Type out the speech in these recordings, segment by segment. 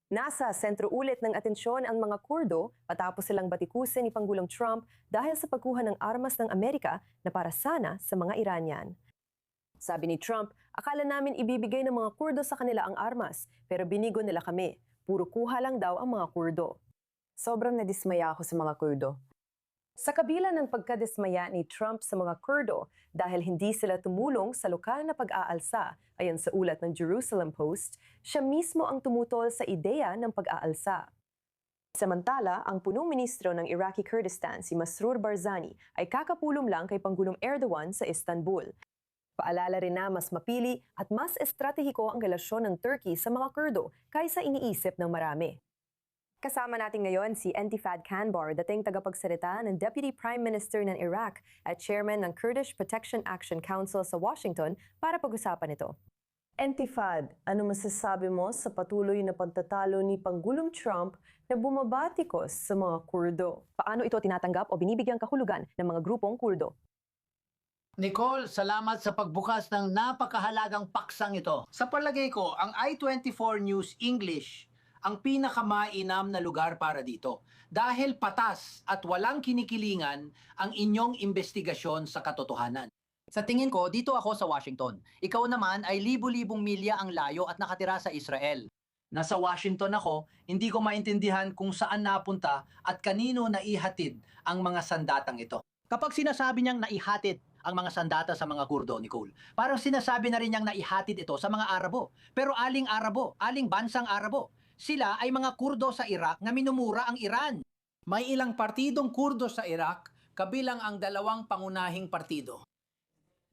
Nasa sentro ulit ng atensyon ang mga Kurdo patapos silang batikusin ni Pangulong Trump dahil sa pagkuha ng armas ng Amerika na para sana sa mga Iranian. Sabi ni Trump, akala namin ibibigay ng mga Kurdo sa kanila ang armas, pero binigo nila kami. Puro kuha lang daw ang mga Kurdo. Sobrang nadismaya ako sa mga Kurdo. Sa kabila ng pagkadismaya ni Trump sa mga Kurdo dahil hindi sila tumulong sa lokal na pag-aalsa, ayon sa ulat ng Jerusalem Post, siya mismo ang tumutol sa ideya ng pag-aalsa. Samantala, ang punong ministro ng Iraqi Kurdistan, si Masroor Barzani, ay kakapulong lang kay Pangulong Erdogan sa Istanbul. Paalala rin na mas mapili at mas estratehiko ang relasyon ng Turkey sa mga Kurdo kaysa iniisip ng marami. Kasama natin ngayon si Entifad Kanbar, dating tagapagsalita ng Deputy Prime Minister ng Iraq at Chairman ng Kurdish Protection Action Council sa Washington para pag-usapan ito. Entifad, ano masasabi mo sa patuloy na pagtatalo ni Pangulong Trump na bumabatikos sa mga Kurdo? Paano ito tinatanggap o binibigyang kahulugan ng mga grupong Kurdo? Nicole, salamat sa pagbukas ng napakahalagang paksang ito. Sa palagay ko, ang I-24 News English ang pinakamainam na lugar para dito dahil patas at walang kinikilingan ang inyong investigasyon sa katotohanan. Sa tingin ko, dito ako sa Washington. Ikaw naman ay libu-libong milya ang layo at nakatira sa Israel. Nasa Washington ako, hindi ko maintindihan kung saan napunta at kanino naihatid ang mga sandatang ito. Kapag sinasabi niyang naihatid ang mga sandata sa mga Kurdo, Nicole, parang sinasabi na rin niyang naihatid ito sa mga Arabo. Pero aling Arabo, aling bansang Arabo. Sila ay mga Kurdo sa Iraq na minumura ang Iran. May ilang partidong Kurdo sa Iraq, kabilang ang dalawang pangunahing partido.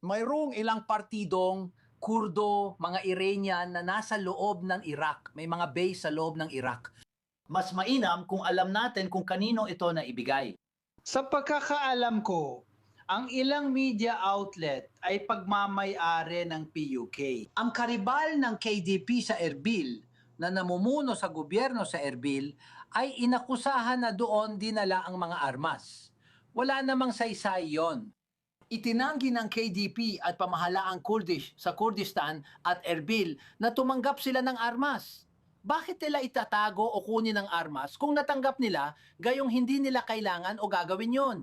Mayroong ilang partidong Kurdo, mga Iranian na nasa loob ng Iraq. May mga base sa loob ng Iraq. Mas mainam kung alam natin kung kanino ito na ibigay. Sa pagkakaalam ko, ang ilang media outlet ay pagmamay-ari ng PUK. Ang karibal ng KDP sa Erbil na namumuno sa gobyerno sa Erbil ay inakusahan na doon dinala ang mga armas. Wala namang saysay yon. Itinanggi ng KDP at pamahalaang Kurdish sa Kurdistan at Erbil na tumanggap sila ng armas. Bakit nila itatago o kunin ang armas kung natanggap nila gayong hindi nila kailangan o gagawin yon?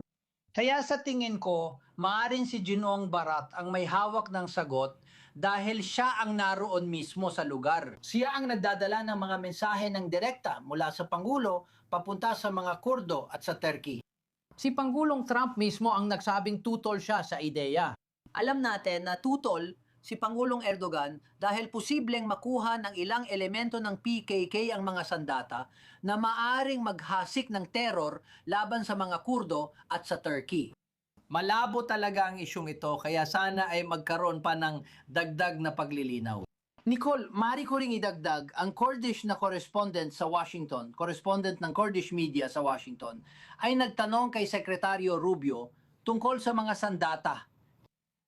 Kaya sa tingin ko, maaaring si Ginoong Barat ang may hawak ng sagot dahil siya ang naroon mismo sa lugar. Siya ang nagdadala ng mga mensahe ng direkta mula sa Pangulo papunta sa mga Kurdo at sa Turkey. Si Pangulong Trump mismo ang nagsabing tutol siya sa ideya. Alam natin na tutol si Pangulong Erdogan dahil posibleng makuha ng ilang elemento ng PKK ang mga sandata na maaring maghasik ng terror laban sa mga Kurdo at sa Turkey. Malabo talaga ang isyong ito kaya sana ay magkaroon pa ng dagdag na paglilinaw. Nicole, mari ko ring idagdag ang Kurdish na correspondent sa Washington, correspondent ng Kurdish media sa Washington, ay nagtanong kay Sekretaryo Rubio tungkol sa mga sandata.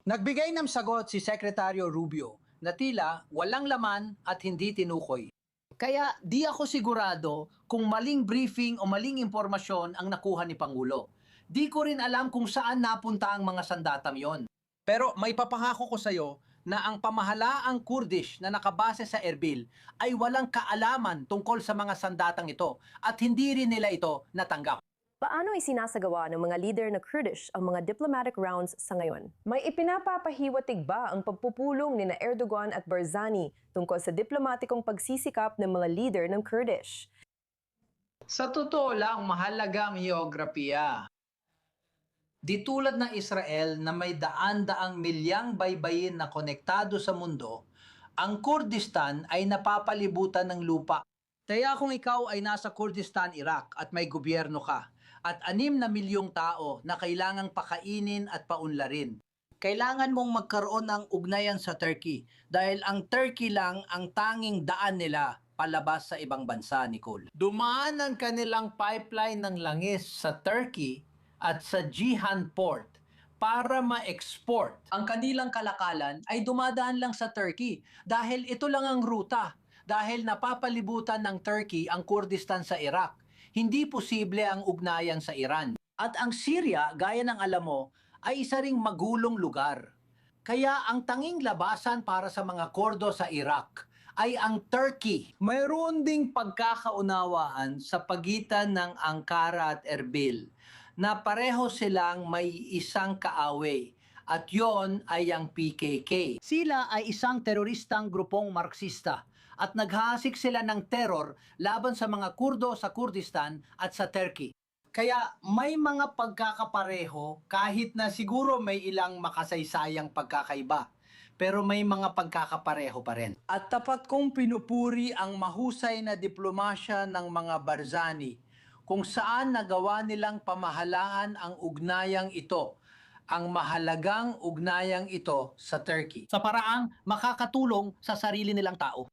Nagbigay ng sagot si Sekretaryo Rubio na tila walang laman at hindi tinukoy. Kaya di ako sigurado kung maling briefing o maling impormasyon ang nakuha ni Pangulo. Di ko rin alam kung saan napunta ang mga sandatang yon. Pero may papangako ko sa iyo na ang pamahalaang Kurdish na nakabase sa Erbil ay walang kaalaman tungkol sa mga sandatang ito at hindi rin nila ito natanggap. Paano isinasagawa ng mga leader na Kurdish ang mga diplomatic rounds sa ngayon? May ipinapapahiwatig ba ang pagpupulong ni na Erdogan at Barzani tungkol sa diplomatikong pagsisikap ng mga leader ng Kurdish? Sa totoo lang, mahalaga ang geografiya. Di tulad ng Israel na may daan-daang milyang baybayin na konektado sa mundo, ang Kurdistan ay napapalibutan ng lupa. Kaya kung ikaw ay nasa Kurdistan, Iraq at may gobyerno ka, at 6 na milyong tao na kailangang pakainin at paunlarin, kailangan mong magkaroon ng ugnayan sa Turkey dahil ang Turkey lang ang tanging daan nila palabas sa ibang bansa, Nicole. Dumaan ang kanilang pipeline ng langis sa Turkey at sa Jihan Port para ma-export. Ang kanilang kalakalan ay dumadaan lang sa Turkey dahil ito lang ang ruta. Dahil napapalibutan ng Turkey ang Kurdistan sa Iraq, hindi posible ang ugnayan sa Iran. At ang Syria, gaya ng alam mo, ay isa ring magulong lugar. Kaya ang tanging labasan para sa mga Kurdo sa Iraq ay ang Turkey. Mayroon ding pagkakaunawaan sa pagitan ng Ankara at Erbil na pareho silang may isang kaaway at yon ay ang PKK. Sila ay isang teroristang grupong Marksista at naghahasik sila ng terror laban sa mga Kurdo sa Kurdistan at sa Turkey. Kaya may mga pagkakapareho kahit na siguro may ilang makasaysayang pagkakaiba. Pero may mga pagkakapareho pa rin. At tapat kong pinupuri ang mahusay na diplomasya ng mga Barzani kung saan nagawa nilang pamahalaan ang ugnayang ito, ang mahalagang ugnayang ito sa Turkey. Sa paraang makakatulong sa sarili nilang tao.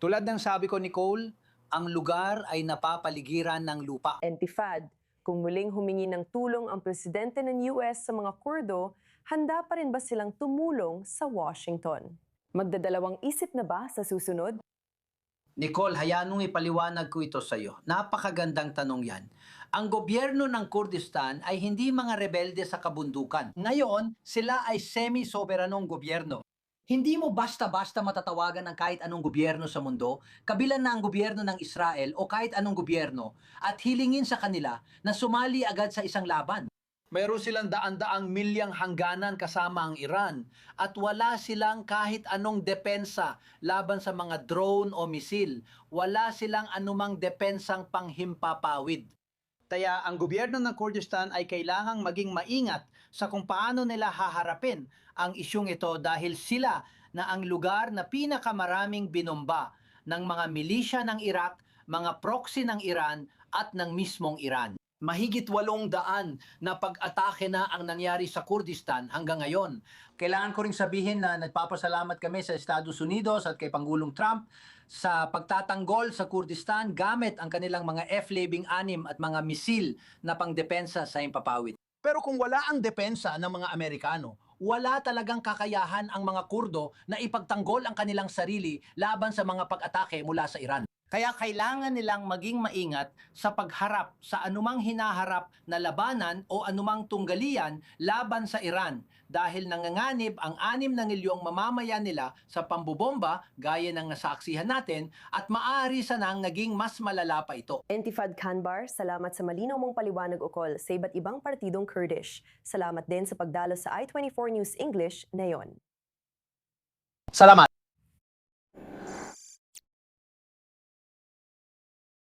Tulad ng sabi ko, Nicole, ang lugar ay napapaligiran ng lupa. Intifad, kung muling humingi ng tulong ang presidente ng US sa mga Kurdo, handa pa rin ba silang tumulong sa Washington? Magdadalawang isip na ba sa susunod? Nicole, hayaan mong ipaliwanag ko ito sa iyo. Napakagandang tanong yan. Ang gobyerno ng Kurdistan ay hindi mga rebelde sa kabundukan. Ngayon, sila ay semi-soberanong gobyerno. Hindi mo basta-basta matatawagan ng kahit anong gobyerno sa mundo, kabilang na ang gobyerno ng Israel o kahit anong gobyerno, at hilingin sa kanila na sumali agad sa isang laban. Mayroon silang daan-daang milyang hangganan kasama ang Iran at wala silang kahit anong depensa laban sa mga drone o misil. Wala silang anumang depensang panghimpapawid. Kaya ang gobyerno ng Kurdistan ay kailangang maging maingat sa kung paano nila haharapin ang isyong ito dahil sila na ang lugar na pinakamaraming binomba ng mga milisya ng Iraq, mga proxy ng Iran at ng mismong Iran. Mahigit 800 na pag-atake na ang nangyari sa Kurdistan hanggang ngayon. Kailangan ko ring sabihin na nagpapasalamat kami sa Estados Unidos at kay Pangulong Trump sa pagtatanggol sa Kurdistan gamit ang kanilang mga F-16 at mga misil na pangdepensa sa Himpapawid. Pero kung wala ang depensa ng mga Amerikano, wala talagang kakayahan ang mga Kurdo na ipagtanggol ang kanilang sarili laban sa mga pag-atake mula sa Iran. Kaya kailangan nilang maging maingat sa pagharap sa anumang hinaharap na labanan o anumang tunggalian laban sa Iran dahil nanganganib ang 6 na milyong mamamayan nila sa pambobomba gaya ng nasaksihan natin at maaari sanang naging mas malala pa ito. Intifad Kanbar, salamat sa malinaw mong paliwanag ukol sa iba't ibang partidong Kurdish. Salamat din sa pagdalo sa I-24 News English na yon. Salamat!